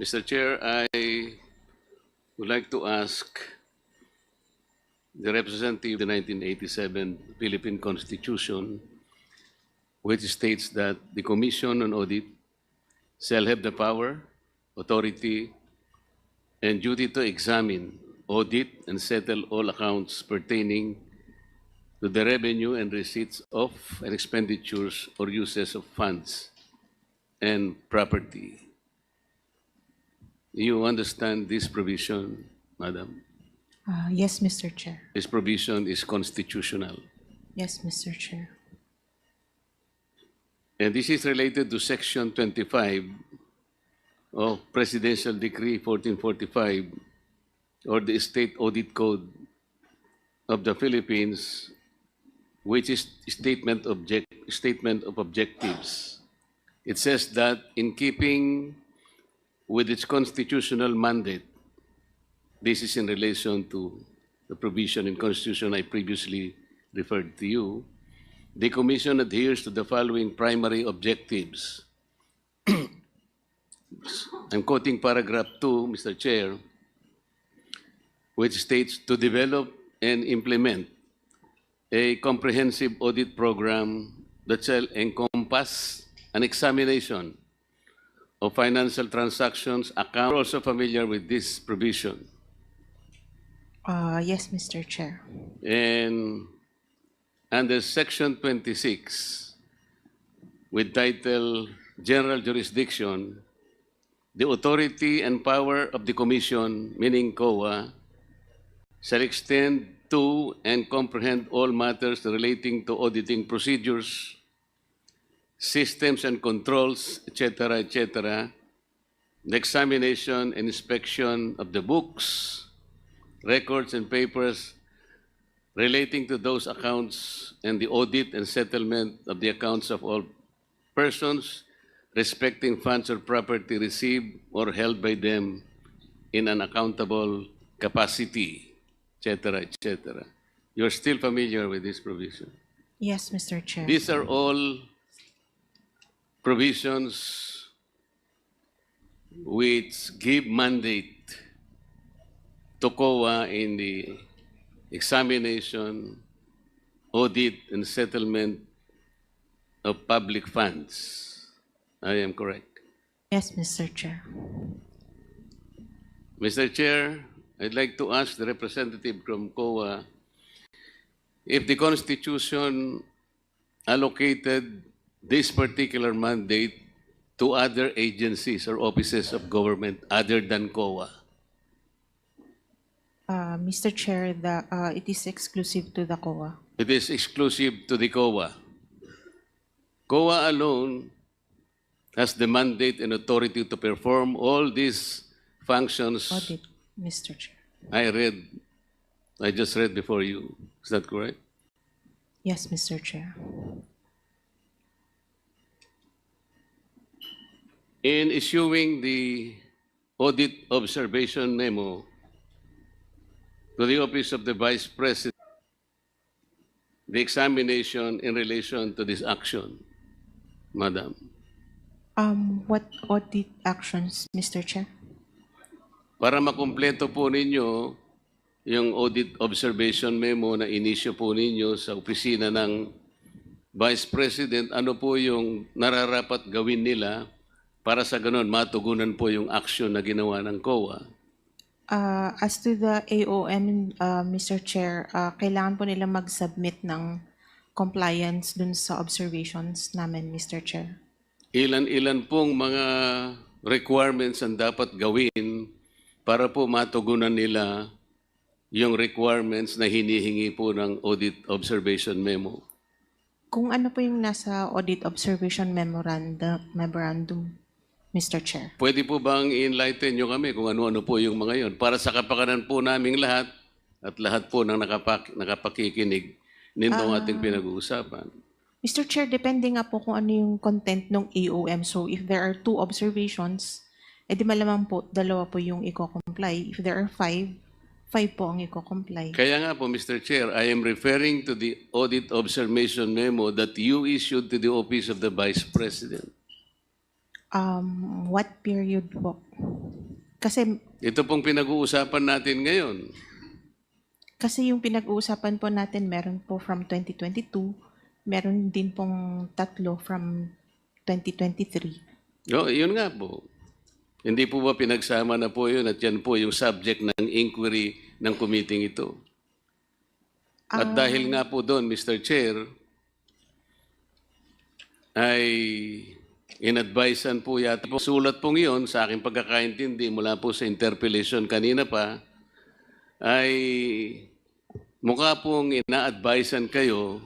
Mr. Chair, I would like to ask the representative of the 1987 Philippine Constitution, which states that the Commission on Audit shall have the power, authority, and duty to examine, audit, and settle all accounts pertaining to the revenue and receipts of and expenditures or uses of funds and property. You understand this provision, Madam? Yes, Mr. Chair. This provision is constitutional. Yes, Mr. Chair. And this is related to Section 25 of Presidential Decree 1445 or the State Audit Code of the Philippines, which is statement of objectives. It says that in keeping with its constitutional mandate, this is in relation to the provision in Constitution I previously referred to you, the Commission adheres to the following primary objectives. I'm quoting paragraph 2, Mr. Chair, which states to develop and implement a comprehensive audit program that shall encompass an examination of financial transactions. Account also familiar with this provision. Yes, Mr. Chair. And under Section 26, with title General Jurisdiction, the authority and power of the Commission, meaning COA, shall extend to and comprehend all matters relating to auditing procedures, systems and controls, etc., etc., the examination and inspection of the books, records, and papers relating to those accounts, and the audit and settlement of the accounts of all persons respecting funds or property received or held by them in an accountable capacity, etc., etc. You're still familiar with this provision? Yes, Mr. Chair. These are all provisions which give mandate to COA in the examination, audit, and settlement of public funds. I am correct. Yes, Mr. Chair. Mr. Chair, I'd like to ask the representative from COA if the Constitution allocated this particular mandate to other agencies or offices of government other than COA. Mr. Chair, it is exclusive to the COA. It is exclusive to the COA. COA alone has the mandate and authority to perform all these functions. Audit, Mr. Chair. I just read before you. Is that correct? Yes, Mr. Chair. In issuing the audit observation memo to the Office of the Vice President, the examination in relation to this action, Madam. What audit actions, Mr. Chair? Para makumpleto po ninyo yung audit observation memo na inisyo po ninyo sa opisina ng Vice President, ano po yung nararapat gawin nila para sa ganun matugunan po yung action na ginawa ng COA? As to the AOM, Mr. Chair, kailangan po nila mag-submit ng compliance dun sa observations namin, Mr. Chair. Ilan-ilan pong mga requirements ang dapat gawin para po matugunan nila yung requirements na hinihingi po ng audit observation memo? Kung ano po yung nasa audit observation memorandum, Mr. Chair. Pwede po bang enlighten nyo kami kung ano-ano po yung mga yon para sa kapakanan po naming lahat at lahat po ng nakapakikinig nitong ating pinag-uusapan? Mr. Chair, depende nga po kung ano yung content ng AOM. So if there are 2 observations, edi malamang po, 2 po yung i-comply. If there are 5 po ang i-comply. Kaya nga po, Mr. Chair, I am referring to the audit observation memo that you issued to the Office of the Vice President. What period po? Kasi Ito pong pinag-uusapan natin ngayon. yung pinag-uusapan po natin meron po from 2022, meron din pong tatlo from 2023. No, yun nga po. Hindi po ba pinagsama na po yun at yan po yung subject ng inquiry ng committee ito? At dahil nga po doon, Mr. Chair, ay inadvisean po yata po. Sulat pong yun sa aking pagkakaintindi mula po sa interpellation kanina pa, ay mukha pong ina-advisean kayo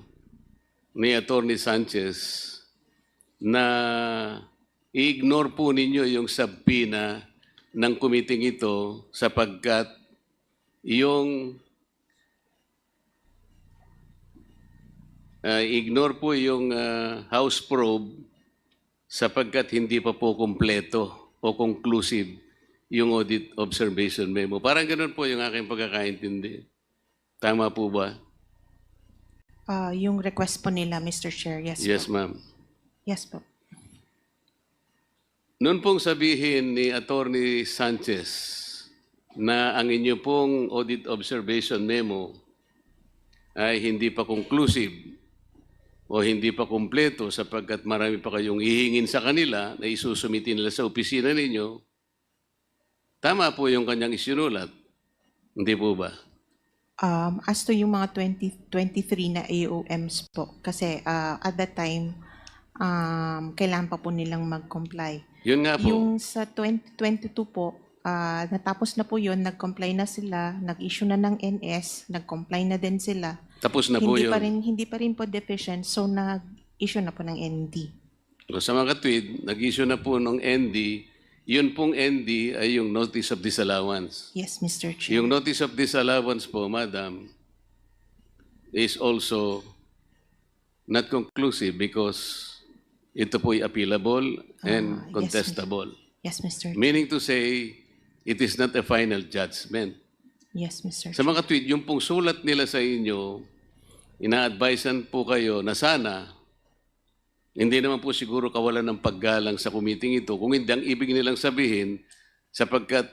ni Attorney Sanchez na i-ignore po ninyo yung subpoena ng committee ito sapagkat yung ignore po yung House probe sapagkat hindi pa po kumpleto o conclusive yung audit observation memo. Parang ganun po yung aking pagkakaintindi. Tama po ba? Yung request po nila, Mr. Chair, yes, Yes, po. ma'am. Yes po. Noon pong sabihin ni Attorney Sanchez na ang inyo pong audit observation memo ay hindi pa conclusive o hindi pa kumpleto sapagkat marami pa kayong ihingin sa kanila na isusumitin nila sa opisina ninyo, tama po yung kanyang isinulat. Hindi po ba? As to yung mga 2023 na AOMs po, kasi at that time, kailangan pa po nilang mag-comply. Yun nga po. Yung sa 2022 po, natapos na po yun, nag-comply na sila, nag-issue na ng NS, nag-comply na din sila. Tapos na po yun. Hindi pa rin po deficient, so nag-issue na po ng ND. Sa mga katwid, nag-issue na po ng ND. Yun pong ND ay yung Notice of Disallowance. Yes, Mr. Chair. Yung Notice of Disallowance po, Madam, is also not conclusive because ito po ay appealable and yes, contestable. Yes, Mr. Chair. Meaning to say, it is not a final judgment. Yes, Mr. Sa Chair. mga tweet, yung pong sulat nila sa inyo, ina-advisean po kayo na sana, hindi naman po siguro kawalan ng paggalang sa committee ito. Kung hindi, ang ibig nilang sabihin, sapagkat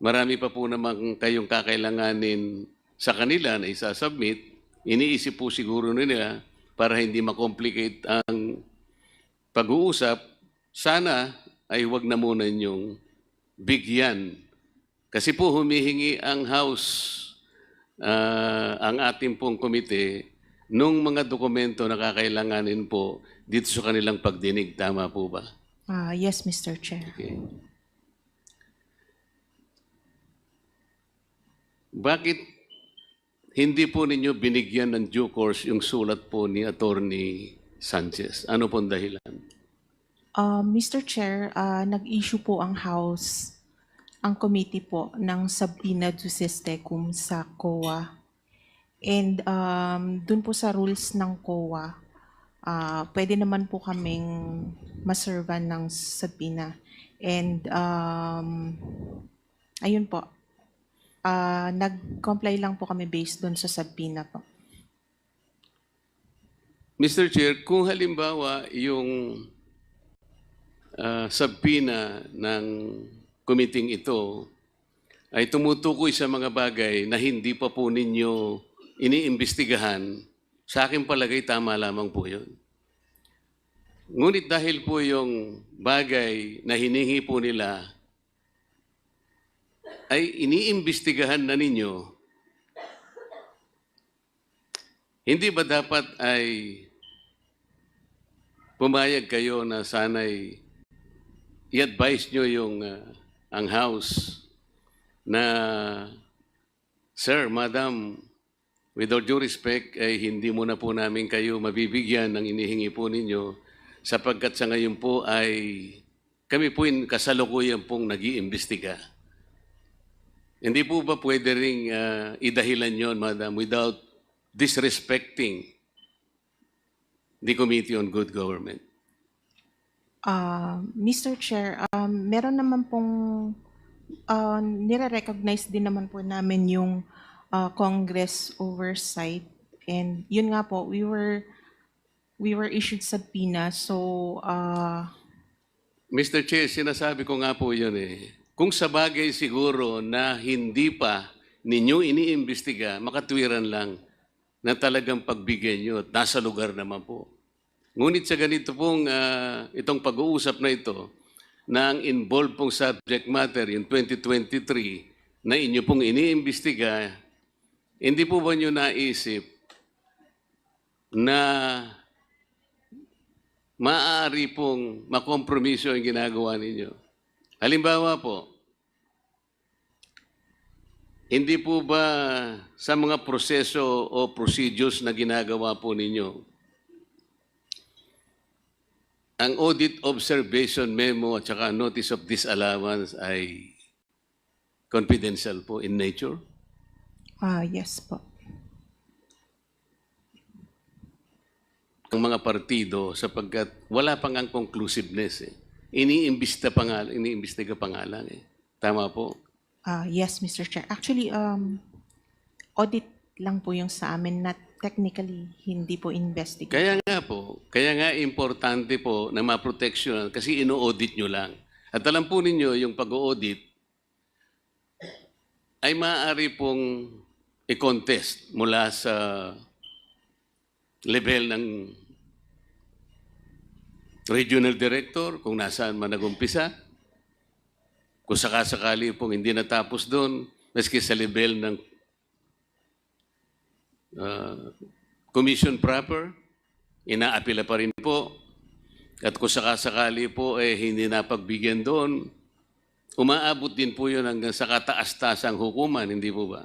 marami pa po namang kayong kakailanganin sa kanila na isasubmit, iniisip po siguro nila para hindi makomplicate ang pag-uusap, sana ay huwag na muna ninyong bigyan. Kasi po humihingi ang House, ang ating pong komite, nung mga dokumento na kakailanganin po dito sa kanilang pagdinig. Tama po ba? Yes, Mr. Chair. Okay. Bakit hindi po ninyo binigyan ng due course yung sulat po ni Attorney Sanchez? Ano pong dahilan? Mr. Chair, nag-issue po ang House, ang committee po ng subpoena duces tecum sa COA. And dun po sa rules ng COA, pwede naman po kaming maservan ng subpoena. And ayun po, nag-comply lang po kami based dun sa subpoena po. Mr. Chair, kung halimbawa yung subpoena ng committee ito ay tumutukoy sa mga bagay na hindi pa po ninyo iniimbestigahan, sa aking palagay tama lamang po yun. Ngunit dahil po yung bagay na hinihingi po nila ay iniimbestigahan na ninyo, hindi ba dapat ay pumayag kayo na sana'y i-advise nyo yung ang House na, Sir, Madam, with all due respect, ay hindi muna po namin kayo mabibigyan ng inihingi po ninyo sapagkat sa ngayon po ay kami po kasalukuyan pong nag-iimbestiga. Hindi po ba pwede ring idahilan yon, Madam, without disrespecting the Committee on Good Government? Mr. Chair, meron naman pong nire-recognize din naman po namin yung Congress oversight, and yun nga po, we were issued subpoena, so Mr. Chair, sinasabi ko nga po yun eh. Kung sa bagay siguro na hindi pa ninyo iniimbestiga, makatwiran lang na talagang pagbigyan nyo at nasa lugar naman po. Ngunit sa ganito pong itong pag-uusap na ito, na ang involved pong subject matter in 2023 na inyo pong iniimbestiga, hindi po ba nyo naisip na maaari pong makompromiso ang ginagawa ninyo? Halimbawa po, hindi po ba sa mga proseso o procedures na ginagawa po ninyo, ang audit observation memo at saka notice of disallowance ay confidential po in nature? Yes po. Ang mga partido sapagkat wala pang ang conclusiveness eh. Iniimbestiga pa nga lang eh. Tama po. Yes, Mr. Chair. Actually, audit lang po yung sa amin, not technically, hindi po investigate. Kaya nga importante po na ma-protection kasi ino-audit nyo lang. At alam po ninyo, yung pag-audit ay maaari pong i-contest mula sa level ng regional director, kung nasaan man nagumpisa. Kung sakasakali pong hindi natapos doon, maski sa level ng commission proper, inaapila pa rin po. At kung sakasakali po hindi napagbigyan doon, umaabot din po yun hanggang sa kataas-tasang hukuman, hindi po ba?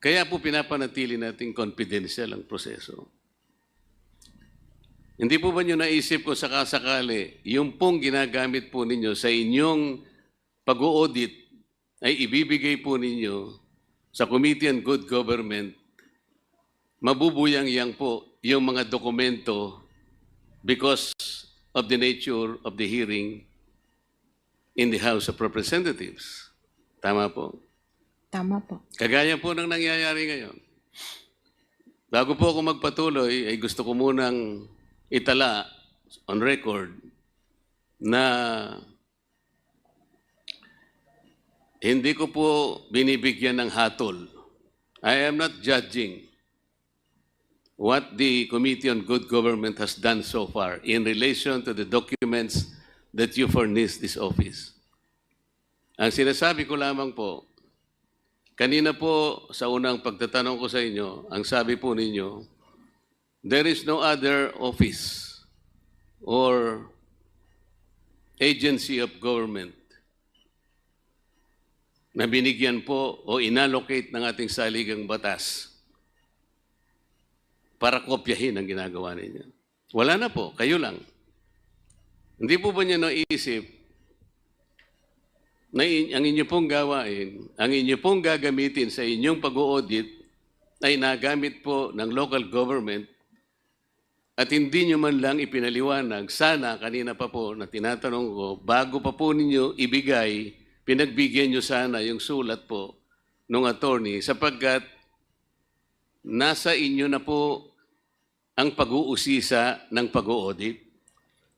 Kaya po pinapanatili natin confidential ang proseso. Hindi po ba nyo naisip kung sakasakali, yung pong ginagamit po ninyo sa inyong pag-audit ay ibibigay po ninyo sa Committee on Good Government, mabubuyang-yang po yung mga dokumento because of the nature of the hearing in the House of Representatives. Tama po? Tama po. Kagaya po ng nangyayari ngayon. Bago po ako magpatuloy, ay gusto ko munang itala on record na hindi ko po binibigyan ng hatol. I am not judging what the Committee on Good Government has done so far in relation to the documents that you furnished this office. Ang sinasabi ko lamang po, kanina po sa unang pagtatanong ko sa inyo, ang sabi po ninyo, there is no other office or agency of government na binigyan po o inallocate ng ating saligang batas para kopyahin ang ginagawa ninyo. Wala na po, kayo lang. Hindi po ba niyo naisip na ang inyo pong gawain, ang inyo pong gagamitin sa inyong pag-audit ay nagamit po ng local government at hindi nyo man lang ipinaliwanag, sana kanina pa po na tinatanong ko, bago pa po ninyo ibigay, pinagbigyan nyo sana yung sulat po ng attorney sapagkat nasa inyo na po ang pag-uusisa ng pag-audit.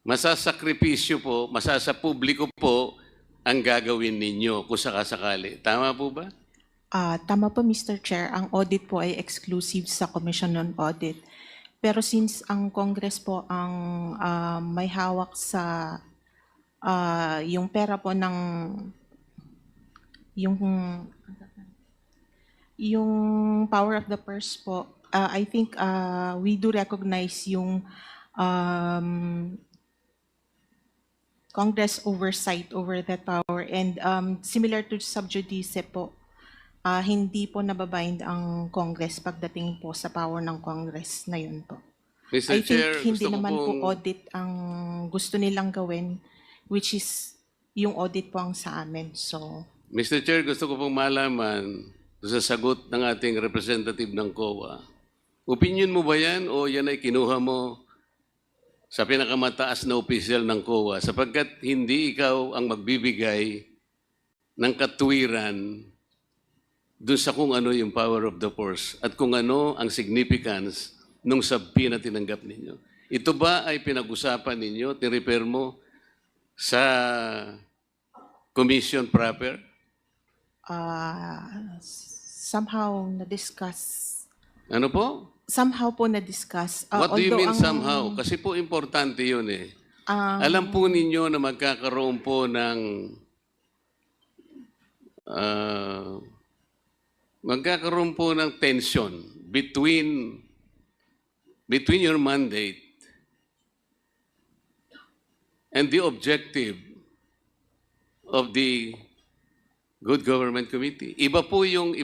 Masasakripisyo po, masasapubliko po ang gagawin ninyo kung sakasakali. Tama po ba? Tama po, Mr. Chair. Ang audit po ay exclusive sa Commission on Audit. Pero since ang Congress po ang may hawak sa yung pera po ng yung power of the purse po, I think we do recognize yung Congress oversight over that power, and similar to sub judice po, hindi po nababind ang Congress pagdating po sa power ng Congress na yun po. Mr. I Chair, think hindi gusto ko naman po pong... audit ang gusto nilang gawin, which is yung audit po ang sa amin. So, Mr. Chair, gusto ko pong malaman sa sagot ng ating representative ng COA. Opinion mo ba yan o yan ay kinuha mo sa pinakamataas na opisyal ng COA sapagkat hindi ikaw ang magbibigay ng katwiran dun sa kung ano yung power of the purse at kung ano ang significance nung subpoena na tinanggap ninyo. Ito ba ay pinag-usapan ninyo, tirefer mo sa commission proper? Somehow na-discuss. Ano po? Somehow po na-discuss. What do you Although mean somehow? Kasi po importante yun eh. Alam po ninyo na magkakaroon po ng tension between your mandate and the objective of the Good Government Committee. Iba po yung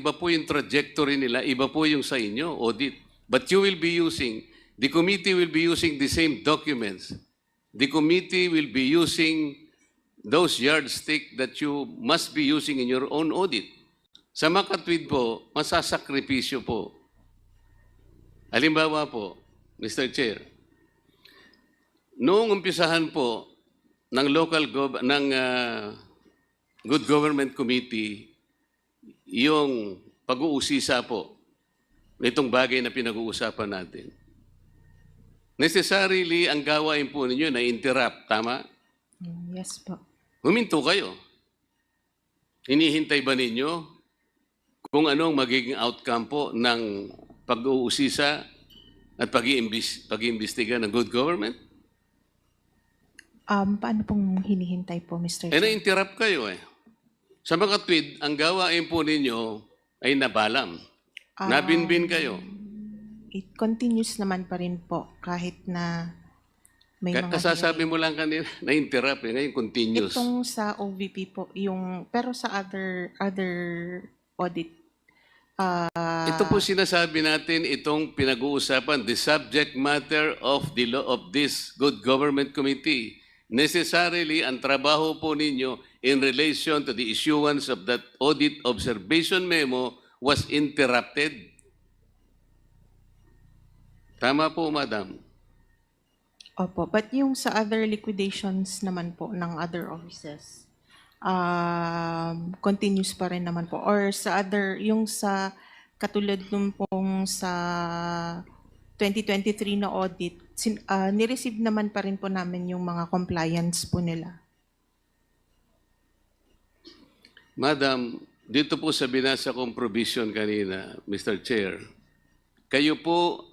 trajectory nila, iba po yung sa inyo, audit. But you will be using, the committee will be using the same documents. The committee will be using those yardstick that you must be using in your own audit. Sa makatwid po, masasakripisyo po. Halimbawa po, Mr. Chair, noong umpisahan po ng Good Government Committee, yung pag-uusisa po nitong bagay na pinag-uusapan natin. Necessarily, ang gawain po ninyo na interrupt, tama? Yes po. Huminto kayo. Hinihintay ba ninyo kung anong magiging outcome po ng pag-uusisa at pag-iimbestiga ng good government? Paano pong hinihintay po, Mr. Chair? Na-interrupt kayo eh. Sa mga tweet, ang gawain po ninyo ay nabalam. Nabinbin kayo. It continues naman pa rin po kahit na may mga Kasasabi mo lang kanina, na-interrupt eh. Ngayon, continuous. itong sa OVP po, pero sa other audit, Ito po sinasabi natin, itong pinag-uusapan, the subject matter of the law of this Good Government Committee. Necessarily, ang trabaho po ninyo in relation to the issuance of that audit observation memo was interrupted. Tama po, Madam. Opo, but yung sa other liquidations naman po ng other offices, continues pa rin naman po. Or sa other, yung sa katulad nung pong sa 2023 na audit, nireceive naman pa rin po namin yung mga compliance po nila. Madam, dito po sa binasa kong provision kanina, Mr. Chair, kayo po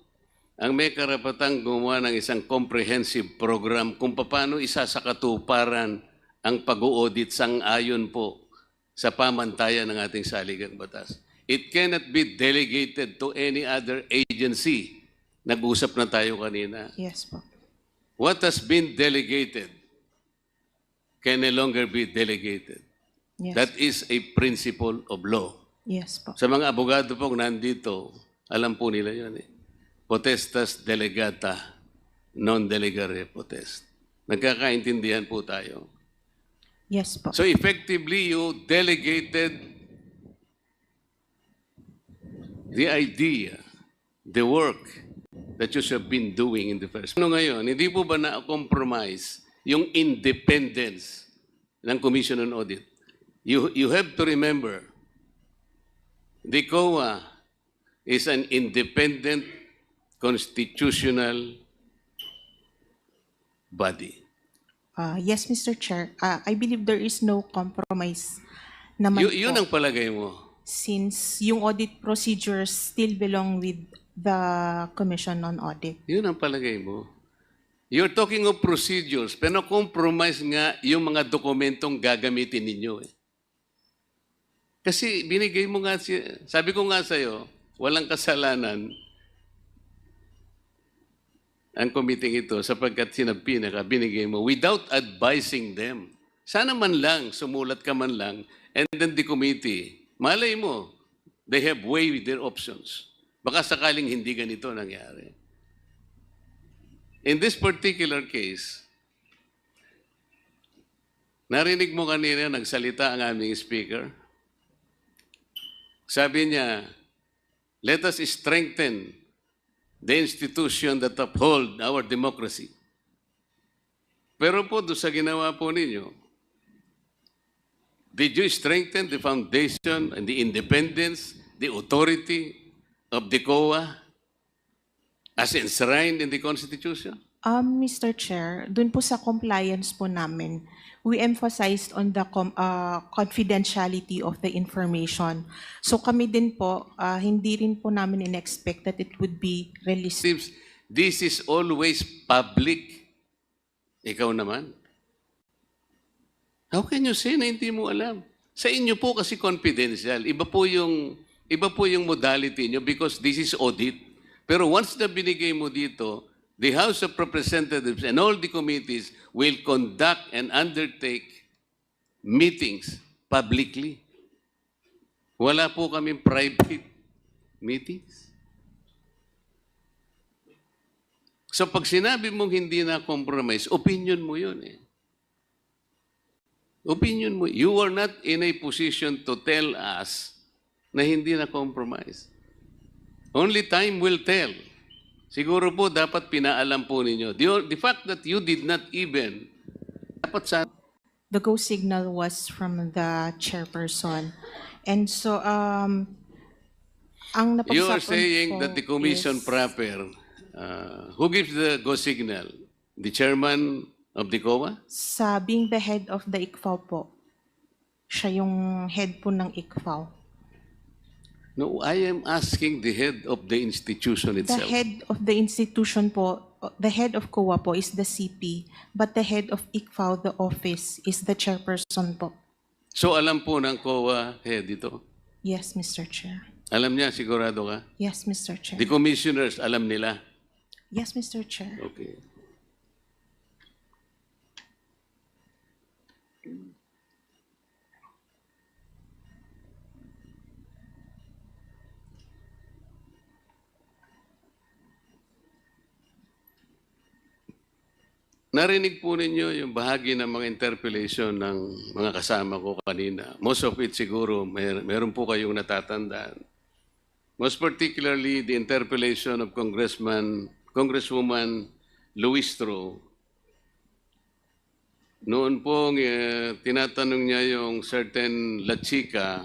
ang may karapatang gumawa ng isang comprehensive program kung paano isasakatuparan ang pag-audit sang-ayon po sa pamantayan ng ating saligang batas. It cannot be delegated to any other agency. Nag-usap na tayo kanina. Yes po. What has been delegated can no longer be delegated. Yes. That is a principle of law. Yes po. Sa mga abogado pong nandito, alam po nila yun eh. Potestas delegata, non delegare potest. Nagkakaintindihan po tayo. Yes po. So effectively, you delegated the idea, the work that you have been doing in the first. Ano ngayon, hindi po ba na-compromise yung independence ng Commission on Audit? You have to remember, the COA is an independent constitutional body. Yes, Mr. Chair. I believe there is no compromise naman Yun po, ang palagay mo. since yung audit procedures still belong with the Commission on Audit. Yun ang palagay mo. You're talking of procedures, pero compromise nga yung mga dokumentong gagamitin ninyo eh. Kasi binigay mo nga, sabi ko nga sa'yo, walang kasalanan ang committee ito sapagkat binigay mo without advising them. Sana man lang, sumulat ka man lang, and then the committee, malay mo, they have weighed their options. Baka sakaling hindi ganito nangyari. In this particular case, narinig mo kanina, nagsalita ang aming speaker. Sabi niya, let us strengthen the institution that uphold our democracy. Pero po, doon sa ginawa po ninyo, did you strengthen the foundation and the independence, the authority of the COA as enshrined in the Constitution? Mr. Chair, dun po sa compliance po namin, we emphasized on the confidentiality of the information. So kami din po, hindi rin po namin in-expect that it would be released. Seems this is always public. Ikaw naman. How can you say na hindi mo alam? Sa inyo po kasi confidential. Iba po yung modality nyo because this is audit. Pero once na binigay mo dito, the House of Representatives and all the committees will conduct and undertake meetings publicly. Wala po kaming private meetings. So pag sinabi mong hindi na compromise, opinion mo yun eh. Opinion mo. You are not in a position to tell us na hindi na compromise. Only time will tell. Siguro po dapat pinaalam po ninyo. The fact that you did not even, dapat sa... The go signal was from the chairperson. And so, ang napag-usapan You are saying po that the commission is- proper, who gives the go signal? The chairman of the COA? Sa being the head of the ICFAO po, siya yung head po ng ICFAO. No, I am asking the head of the institution The itself. head of the institution po, the head of COA po is the CP, but the head of ICFAO, the office, is the chairperson po. So alam po ng COA head ito? Yes, Mr. Chair. Alam niya, sigurado ka? Yes, Mr. Chair. The commissioners, alam nila? Yes, Mr. Chair. Okay. Narinig po ninyo yung bahagi ng mga interpellation ng mga kasama ko kanina. Most of it siguro, meron po kayong natatandaan. Most particularly, the interpellation of Congresswoman Luistro. Noon pong tinatanong niya yung certain La Chica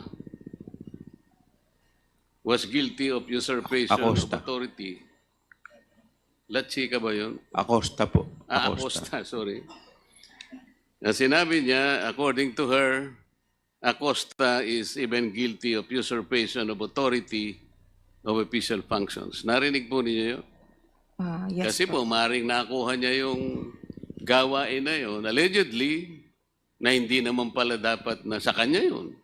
was guilty of usurpation Acosta. of authority. La Chica ba yun? Acosta po. Acosta, sorry. Na sinabi niya, according to her, Acosta is even guilty of usurpation of authority of official functions. Narinig po ninyo yun? Yes Kasi po. po, maring nakuha niya yung gawain na yun, allegedly, na hindi naman pala dapat na sa kanya yun.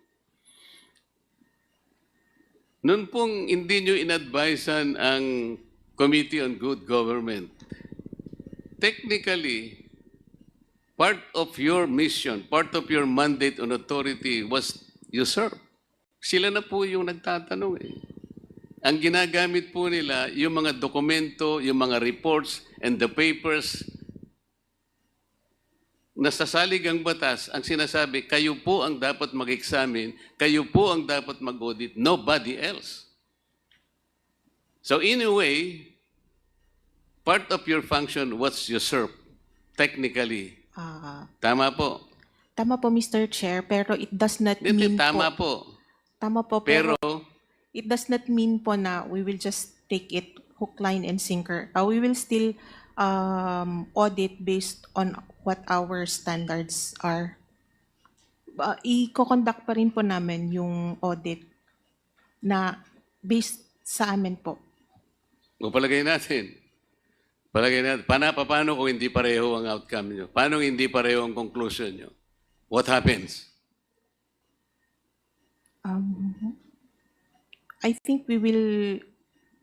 Noon pong hindi nyo inadvisean ang Committee on Good Government, technically, part of your mission, part of your mandate on authority was usurped. Sila na po yung nagtatanong eh. Ang ginagamit po nila, yung mga dokumento, yung mga reports, and the papers na sa saligang batas, ang sinasabi, kayo po ang dapat mag-examine, kayo po ang dapat mag-audit, nobody else. So in a way, part of your function was usurped, technically. Tama po. Tama po, Mr. Chair, pero it does not Hindi, mean tama po. po. Tama po, pero Pero, it does not mean po na we will just take it hook, line, and sinker. We will still audit based on what our standards are. I-conduct pa rin po namin yung audit na based sa amin po. o palagay natin, paano kung hindi pareho ang outcome nyo? Paano hindi pareho ang conclusion nyo? What happens? I think we will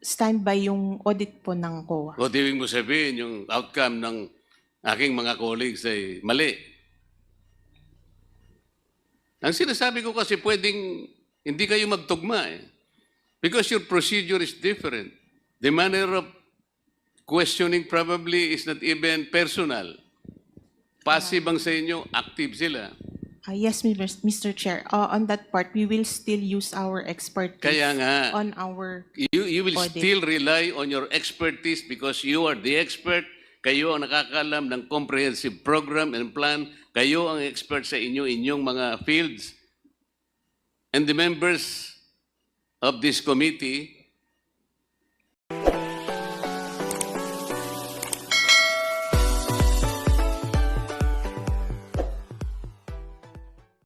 stand by yung audit po ng COA. O ibig mo sabihin, yung outcome ng aking mga colleagues ay mali. Ang sinasabi ko kasi pwedeng hindi kayo magtugma eh. Because your procedure is different. The manner of questioning probably is not even personal. Passive ang sa inyo, active sila. Yes, Mr. Chair. On that part, we will still use our expertise Kaya nga, on our you will audit. still rely on your expertise because you are the expert. Kayo ang nakakalam ng comprehensive program and plan. Kayo ang expert sa inyong mga fields. And the members of this committee